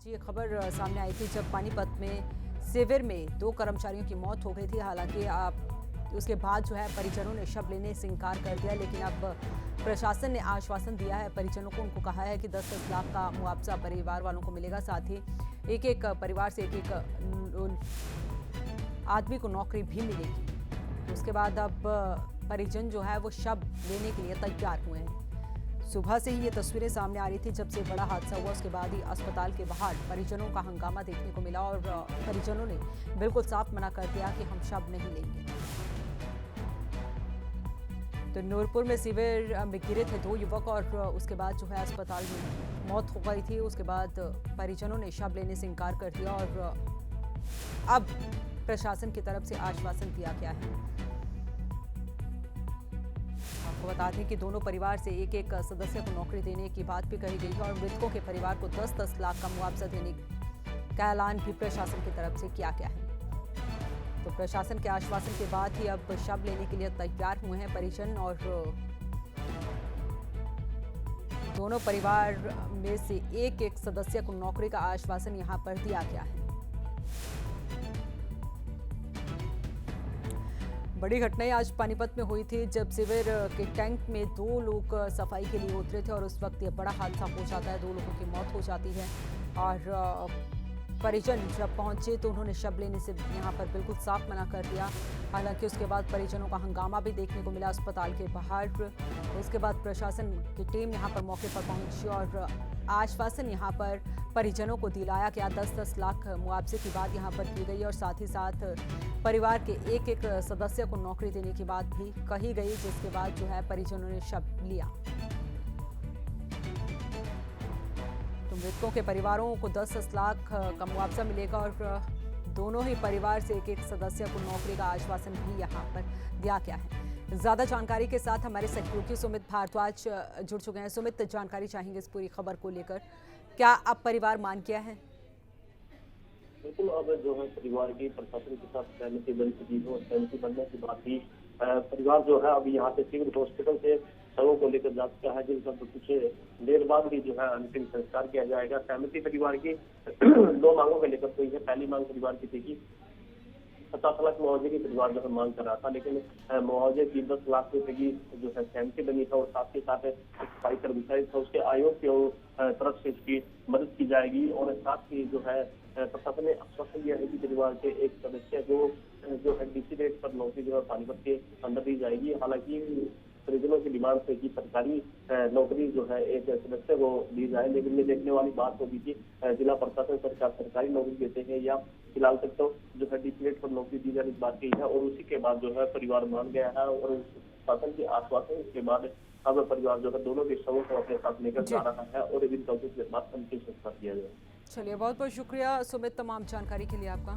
जी, ये खबर सामने आई थी जब पानीपत में शिविर में 2 कर्मचारियों की मौत हो गई थी। हालांकि उसके बाद जो है परिजनों ने शव लेने से इनकार कर दिया, लेकिन अब प्रशासन ने आश्वासन दिया है परिजनों को। उनको कहा है कि 10-10 लाख का मुआवजा परिवार वालों को मिलेगा, साथ ही एक-एक परिवार से एक-एक आदमी को नौकरी भी मिलेगी। तो उसके बाद अब परिजन जो है वो शव लेने के लिए तैयार हुए हैं। सुबह से ही ये तस्वीरें सामने आ रही थी जब से बड़ा हादसा हुआ। उसके बाद ही अस्पताल के बाहर परिजनों का हंगामा देखने को मिला और परिजनों ने बिल्कुल साफ मना कर दिया कि हम शव नहीं लेंगे। तो नूरपुर में शिविर में गिरे थे 2 युवक और उसके बाद जो है अस्पताल में मौत हो गई थी। उसके बाद परिजनों ने शव लेने से इनकार कर दिया और अब प्रशासन की तरफ से आश्वासन दिया गया है। आपको बता दें कि दोनों परिवार से एक-एक सदस्य को नौकरी देने की बात भी कही गई है और मृतकों के परिवार को 10-10 लाख का मुआवजा देने का ऐलान भी प्रशासन की तरफ से किया गया है। तो प्रशासन के आश्वासन के बाद ही अब शव लेने के लिए तैयार हुए हैं परिजन और दोनों परिवार में से एक-एक सदस्य को नौकरी का आश्वासन यहां पर दिया गया है। बड़ी घटनाएं आज पानीपत में हुई थी जब शिविर के टैंक में 2 लोग सफाई के लिए उतरे थे और उस वक्त ये बड़ा हादसा हो जाता है, 2 लोगों की मौत हो जाती है। और परिजन जब पहुंचे तो उन्होंने शव लेने से यहां पर बिल्कुल साफ मना कर दिया। हालांकि उसके बाद परिजनों का हंगामा भी देखने को मिला अस्पताल के बाहर। उसके बाद प्रशासन की टीम यहां पर मौके पर पहुंची और आश्वासन यहां पर परिजनों को दिलाया गया। 10-10 लाख मुआवजे की बात यहां पर की गई और साथ ही साथ परिवार के एक-एक सदस्य को नौकरी देने की बात भी कही गई, जिसके बाद जो है परिजनों ने शव लिया। तो मृतकों के परिवारों को 10-10 लाख का मुआवजा मिलेगा और दोनों ही परिवार से एक-एक सदस्य को नौकरी का आश्वासन भी यहाँ पर दिया गया है। ज्यादा जानकारी के साथ हमारे सहयोगी सुमित भारद्वाज जुड़ चुके हैं। सुमित, जानकारी चाहेंगे इस पूरी खबर को लेकर, क्या अब परिवार मान गया है? बिल्कुल, अब जो है परिवार की प्रशासन के साथ सहमति बन चुकी है और सहमति बनने के बाद ही परिवार जो है अभी यहाँ से सिविल हॉस्पिटल से शवों को लेकर जा चुका है, जिनका कुछ देर बाद ही जो है अंतिम संस्कार किया जाएगा। सहमति परिवार की 2 मांगों को लेकर हुई है। पहली मांग परिवार की थी कि 50 लाख मुआवजे की परिवार जो है मांग कर रहा था, लेकिन मुआवजे की 10 लाख रुपए की जो है सहमति बनी था और साथ ही साथ सफाई कर्मचारी था उसके आयोग की तरफ से इसकी मदद की जाएगी। और साथ ही जो है प्रशासन ने आश्वासन दिया है कि परिवार के एक सदस्य को जो है डीसी रेट पर नौकरी जो है पानीपत के अंदर दी जाएगी। हालांकि परिजनों की डिमांड से कि सरकारी नौकरी जो है एक सदस्य को दी जाए, लेकिन ये देखने वाली बात होगी कि जिला प्रशासन सरकारी नौकरी देते हैं या फिलहाल तक तो जो है डीसी रेट पर नौकरी दी जाने की बात की है। और उसी के बाद जो है परिवार मान गया है और शासन के आश्वासन के बाद अब परिवार जो है दोनों के शवों को अपने साथ लेकर जा रहा है और इन चौकीस के बाद अंतिम संस्कार किया जाएगा। चलिए, बहुत बहुत शुक्रिया सुमित तमाम जानकारी के लिए आपका।